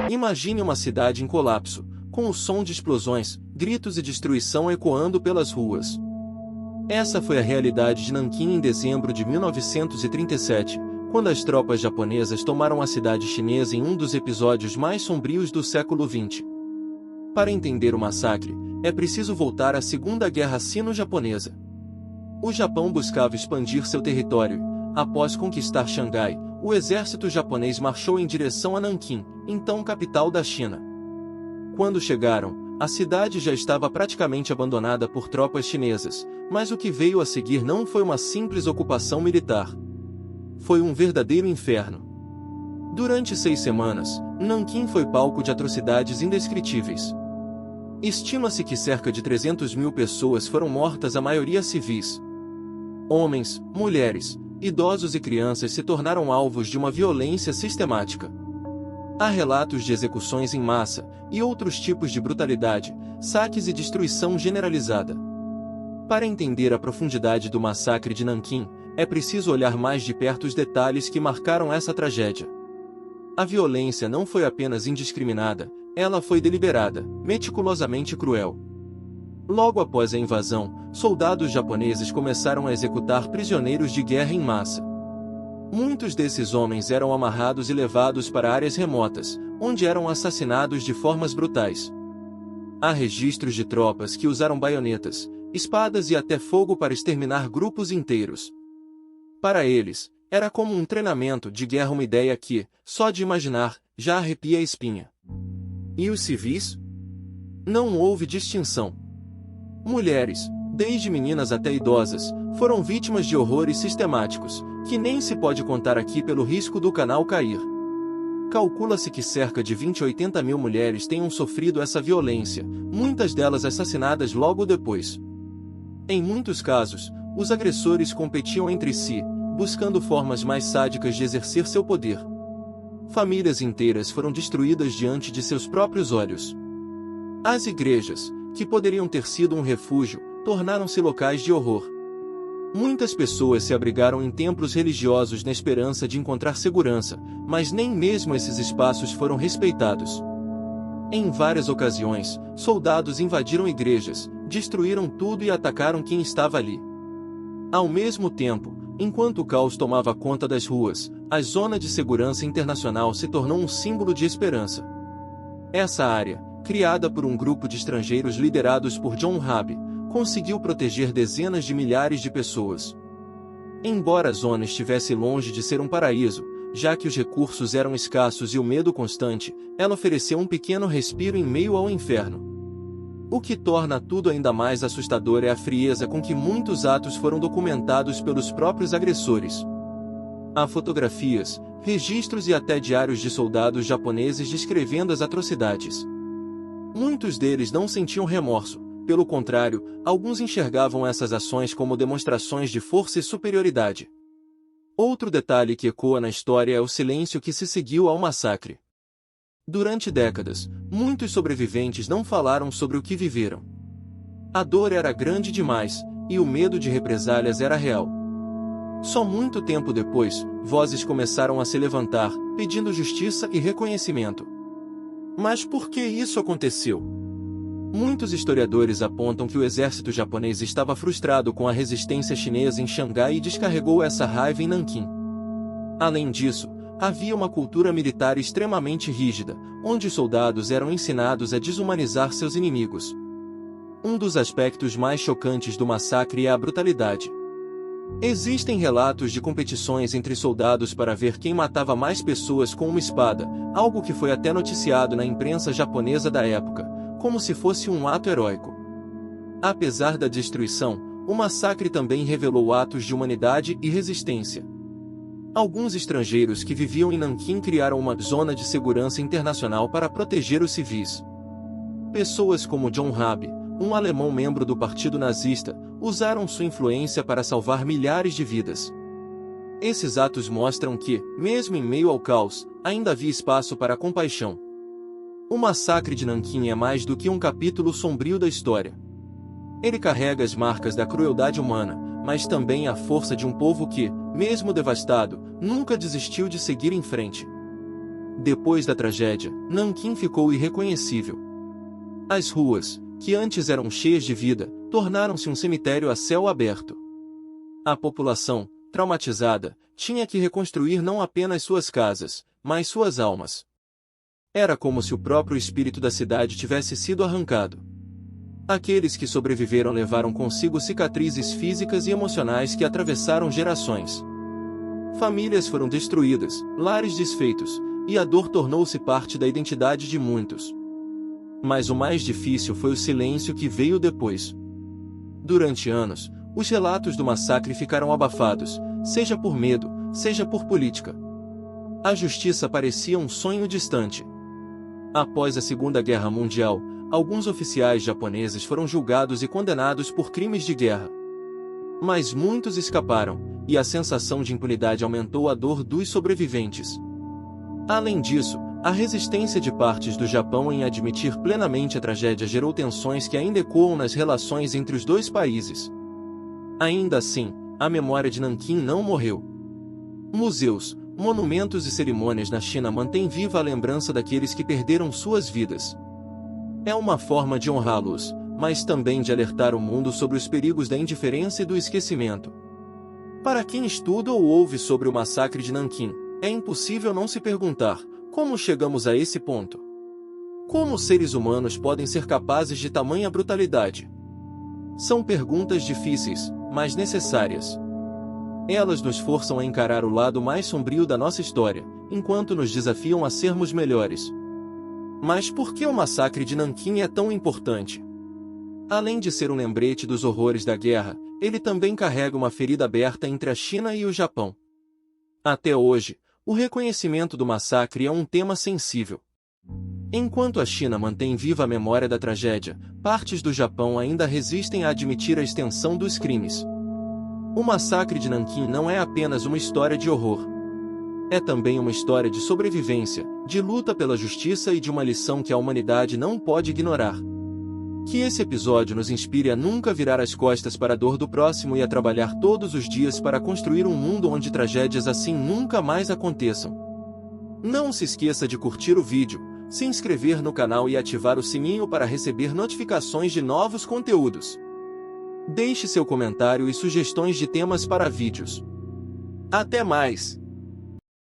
Imagine uma cidade em colapso, com o som de explosões, gritos e destruição ecoando pelas ruas. Essa foi a realidade de Nanquim em dezembro de 1937, quando as tropas japonesas tomaram a cidade chinesa em um dos episódios mais sombrios do século XX. Para entender o massacre, é preciso voltar à Segunda Guerra Sino-Japonesa. O Japão buscava expandir seu território. Após conquistar Xangai, o exército japonês marchou em direção a Nanquim, então capital da China. Quando chegaram, a cidade já estava praticamente abandonada por tropas chinesas, mas o que veio a seguir não foi uma simples ocupação militar. Foi um verdadeiro inferno. Durante 6 semanas, Nanquim foi palco de atrocidades indescritíveis. Estima-se que cerca de 300 mil pessoas foram mortas, a maioria civis. Homens, mulheres, idosos e crianças se tornaram alvos de uma violência sistemática. Há relatos de execuções em massa, e outros tipos de brutalidade, saques e destruição generalizada. Para entender a profundidade do massacre de Nanquim, é preciso olhar mais de perto os detalhes que marcaram essa tragédia. A violência não foi apenas indiscriminada, ela foi deliberada, meticulosamente cruel. Logo após a invasão, soldados japoneses começaram a executar prisioneiros de guerra em massa. Muitos desses homens eram amarrados e levados para áreas remotas, onde eram assassinados de formas brutais. Há registros de tropas que usaram baionetas, espadas e até fogo para exterminar grupos inteiros. Para eles, era como um treinamento de guerra, uma ideia que, só de imaginar, já arrepia a espinha. E os civis? Não houve distinção. Mulheres, desde meninas até idosas, foram vítimas de horrores sistemáticos, que nem se pode contar aqui pelo risco do canal cair. Calcula-se que cerca de 20 a 80 mil mulheres tenham sofrido essa violência, muitas delas assassinadas logo depois. Em muitos casos, os agressores competiam entre si, buscando formas mais sádicas de exercer seu poder. Famílias inteiras foram destruídas diante de seus próprios olhos. As igrejas, que poderiam ter sido um refúgio, tornaram-se locais de horror. Muitas pessoas se abrigaram em templos religiosos na esperança de encontrar segurança, mas nem mesmo esses espaços foram respeitados. Em várias ocasiões, soldados invadiram igrejas, destruíram tudo e atacaram quem estava ali. Ao mesmo tempo, enquanto o caos tomava conta das ruas, a Zona de Segurança Internacional se tornou um símbolo de esperança. Essa área, criada por um grupo de estrangeiros liderados por John Rabe, conseguiu proteger dezenas de milhares de pessoas. Embora a zona estivesse longe de ser um paraíso, já que os recursos eram escassos e o medo constante, ela ofereceu um pequeno respiro em meio ao inferno. O que torna tudo ainda mais assustador é a frieza com que muitos atos foram documentados pelos próprios agressores. Há fotografias, registros e até diários de soldados japoneses descrevendo as atrocidades. Muitos deles não sentiam remorso, pelo contrário, alguns enxergavam essas ações como demonstrações de força e superioridade. Outro detalhe que ecoa na história é o silêncio que se seguiu ao massacre. Durante décadas, muitos sobreviventes não falaram sobre o que viveram. A dor era grande demais, e o medo de represálias era real. Só muito tempo depois, vozes começaram a se levantar, pedindo justiça e reconhecimento. Mas por que isso aconteceu? Muitos historiadores apontam que o exército japonês estava frustrado com a resistência chinesa em Xangai e descarregou essa raiva em Nanquim. Além disso, havia uma cultura militar extremamente rígida, onde os soldados eram ensinados a desumanizar seus inimigos. Um dos aspectos mais chocantes do massacre é a brutalidade. Existem relatos de competições entre soldados para ver quem matava mais pessoas com uma espada, algo que foi até noticiado na imprensa japonesa da época, como se fosse um ato heróico. Apesar da destruição, o massacre também revelou atos de humanidade e resistência. Alguns estrangeiros que viviam em Nanquim criaram uma zona de segurança internacional para proteger os civis. Pessoas como John Rabe, um alemão membro do Partido Nazista, usaram sua influência para salvar milhares de vidas. Esses atos mostram que, mesmo em meio ao caos, ainda havia espaço para a compaixão. O massacre de Nanquim é mais do que um capítulo sombrio da história. Ele carrega as marcas da crueldade humana, mas também a força de um povo que, mesmo devastado, nunca desistiu de seguir em frente. Depois da tragédia, Nanquim ficou irreconhecível. As ruas, que antes eram cheias de vida, tornaram-se um cemitério a céu aberto. A população, traumatizada, tinha que reconstruir não apenas suas casas, mas suas almas. Era como se o próprio espírito da cidade tivesse sido arrancado. Aqueles que sobreviveram levaram consigo cicatrizes físicas e emocionais que atravessaram gerações. Famílias foram destruídas, lares desfeitos, e a dor tornou-se parte da identidade de muitos. Mas o mais difícil foi o silêncio que veio depois. Durante anos, os relatos do massacre ficaram abafados, seja por medo, seja por política. A justiça parecia um sonho distante. Após a Segunda Guerra Mundial, alguns oficiais japoneses foram julgados e condenados por crimes de guerra. Mas muitos escaparam, e a sensação de impunidade aumentou a dor dos sobreviventes. Além disso, a resistência de partes do Japão em admitir plenamente a tragédia gerou tensões que ainda ecoam nas relações entre os dois países. Ainda assim, a memória de Nanquim não morreu. Museus, monumentos e cerimônias na China mantêm viva a lembrança daqueles que perderam suas vidas. É uma forma de honrá-los, mas também de alertar o mundo sobre os perigos da indiferença e do esquecimento. Para quem estuda ou ouve sobre o massacre de Nanquim, é impossível não se perguntar: como chegamos a esse ponto? Como seres humanos podem ser capazes de tamanha brutalidade? São perguntas difíceis, mas necessárias. Elas nos forçam a encarar o lado mais sombrio da nossa história, enquanto nos desafiam a sermos melhores. Mas por que o massacre de Nanquim é tão importante? Além de ser um lembrete dos horrores da guerra, ele também carrega uma ferida aberta entre a China e o Japão. Até hoje, o reconhecimento do massacre é um tema sensível. Enquanto a China mantém viva a memória da tragédia, partes do Japão ainda resistem a admitir a extensão dos crimes. O massacre de Nanquim não é apenas uma história de horror. É também uma história de sobrevivência, de luta pela justiça e de uma lição que a humanidade não pode ignorar. Que esse episódio nos inspire a nunca virar as costas para a dor do próximo e a trabalhar todos os dias para construir um mundo onde tragédias assim nunca mais aconteçam. Não se esqueça de curtir o vídeo, se inscrever no canal e ativar o sininho para receber notificações de novos conteúdos. Deixe seu comentário e sugestões de temas para vídeos. Até mais!